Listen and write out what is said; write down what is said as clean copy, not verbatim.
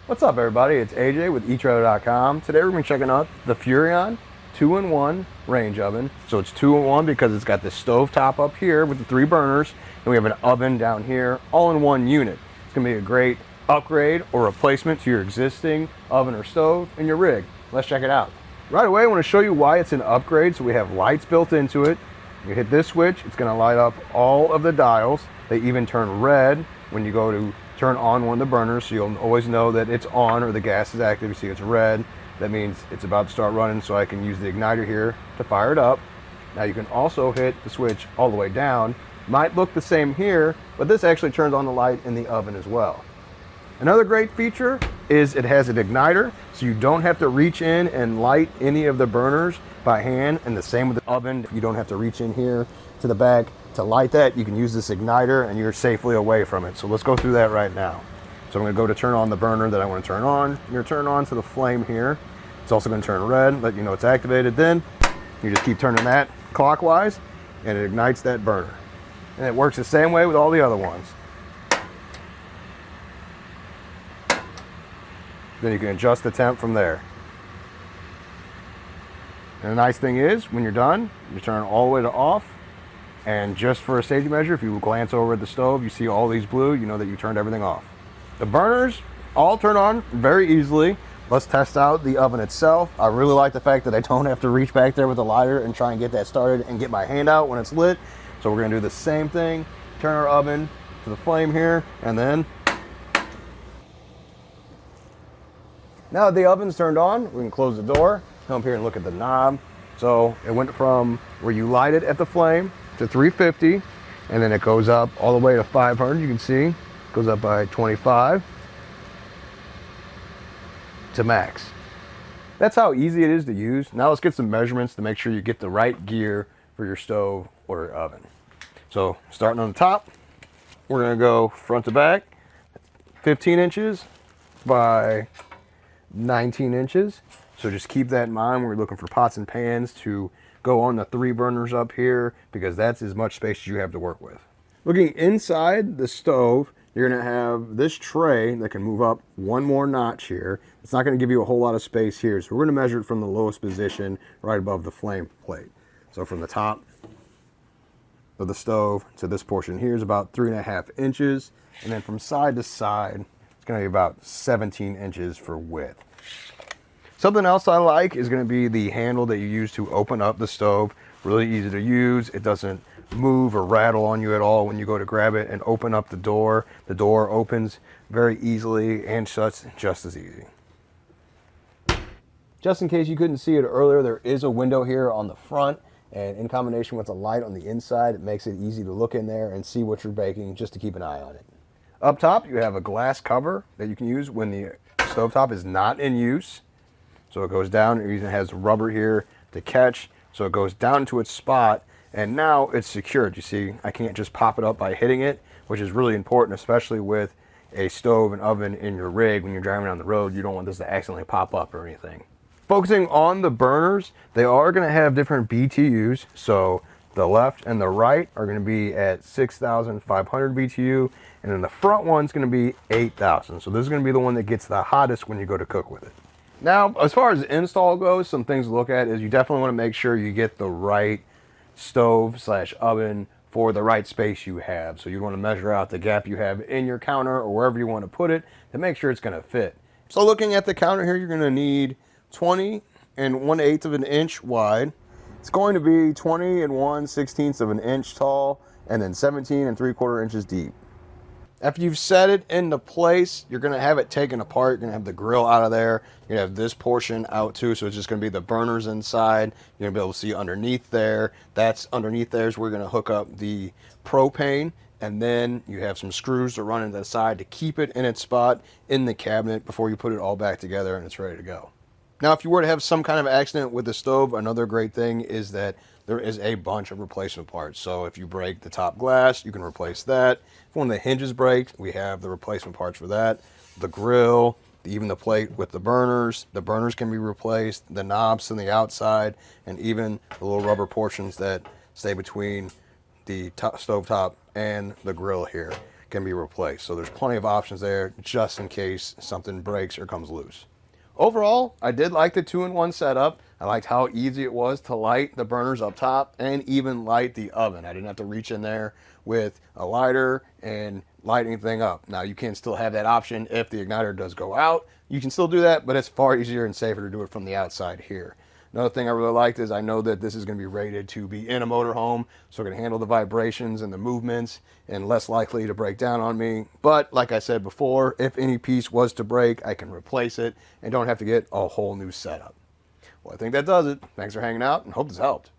What's up, everybody? It's AJ with etrailer.com. Today we're going to be checking out the Furrion 2-in-1 range oven. So it's 2-in-1 because it's got the stove top up here with the 3 burners, and we have an oven down here, all in one unit. It's going to be a great upgrade or replacement to your existing oven or stove in your rig. Let's check it out. Right away, I want to show you why it's an upgrade. So we have lights built into it. You hit this switch, it's going to light up all of the dials. They even turn red when you go to turn on one of the burners, so you'll always know that it's on or the gas is active. You see it's red, that means it's about to start running, so I can use the igniter here to fire it up. Now you can also hit the switch all the way down. Might look the same here, but this actually turns on the light in the oven as well. Another great feature is it has an igniter, so you don't have to reach in and light any of the burners by hand, and the same with the oven. You don't have to reach in here to the back to light that. You can use this igniter and you're safely away from it. So let's go through that right now. So I'm going to go to turn on the burner that I want to turn on. You're going to turn on to the flame here. It's also going to turn red, let you know it's activated. Then you just keep turning that clockwise and it ignites that burner. And it works the same way with all the other ones. Then you can adjust the temp from there. And the nice thing is, when you're done, you turn all the way to off. And just for a safety measure, if you glance over at the stove, you see all these blue, you know that you turned everything off. The burners all turn on very easily. Let's test out the oven itself. I really like the fact that I don't have to reach back there with the lighter and try and get that started and get my hand out when it's lit. So we're gonna do the same thing. Turn our oven to the flame here, and then now that the oven's turned on, we can close the door, come up here and look at the knob. So it went from where you light it at the flame to 350, and then it goes up all the way to 500. You can see it goes up by 25 to max. That's how easy it is to use. Now let's get some measurements to make sure you get the right gear for your stove or your oven. So starting on the top, we're going to go front to back, 15 inches by 19 inches. So just keep that in mind when we're looking for pots and pans to go on the 3 burners up here, because that's as much space as you have to work with. Looking inside the stove, you're going to have this tray that can move up one more notch here. It's not going to give you a whole lot of space here, so we're going to measure it from the lowest position right above the flame plate. So from the top of the stove to this portion here is about 3.5 inches, and then from side to side it's going to be about 17 inches for width. Something else I like is going to be the handle that you use to open up the stove. Really easy to use. It doesn't move or rattle on you at all when you go to grab it and open up the door. The door opens very easily and shuts just as easy. Just in case you couldn't see it earlier, there is a window here on the front, and in combination with a light on the inside, it makes it easy to look in there and see what you're baking, just to keep an eye on it. Up top, you have a glass cover that you can use when the stovetop is not in use. So it goes down, it even has rubber here to catch, so it goes down to its spot, and now it's secured. You see, I can't just pop it up by hitting it, which is really important, especially with a stove and oven in your rig. When you're driving down the road, you don't want this to accidentally pop up or anything. Focusing on the burners, they are going to have different BTUs, so the left and the right are going to be at 6,500 BTU, and then the front one's going to be 8,000. So this is going to be the one that gets the hottest when you go to cook with it. Now, as far as install goes, some things to look at is you definitely want to make sure you get the right stove / oven for the right space you have. So you want to measure out the gap you have in your counter or wherever you want to put it to make sure it's going to fit. So looking at the counter here, you're going to need 20 1/8 of an inch wide. It's going to be 20 1/16 of an inch tall, and then 17 3/4 inches deep. After you've set it into place, you're going to have it taken apart. You're going to have the grill out of there. You're going to have this portion out too, so it's just going to be the burners inside. You're going to be able to see underneath there. That's underneath there is where we're going to hook up the propane, and then you have some screws to run into the side to keep it in its spot in the cabinet before you put it all back together and it's ready to go. Now, if you were to have some kind of accident with the stove, another great thing is that there is a bunch of replacement parts. So if you break the top glass, you can replace that. If one of the hinges breaks, we have the replacement parts for that. The grill, even the plate with the burners can be replaced, the knobs on the outside, and even the little rubber portions that stay between the stove top and the grill here can be replaced. So there's plenty of options there just in case something breaks or comes loose. Overall, I did like the 2-in-1 setup. I liked how easy it was to light the burners up top and even light the oven. I didn't have to reach in there with a lighter and light anything up. Now, you can still have that option if the igniter does go out. You can still do that, but it's far easier and safer to do it from the outside here. Another thing I really liked is I know that this is going to be rated to be in a motorhome, so it can handle the vibrations and the movements and less likely to break down on me. But like I said before, if any piece was to break, I can replace it and don't have to get a whole new setup. Well, I think that does it. Thanks for hanging out and hope this helped.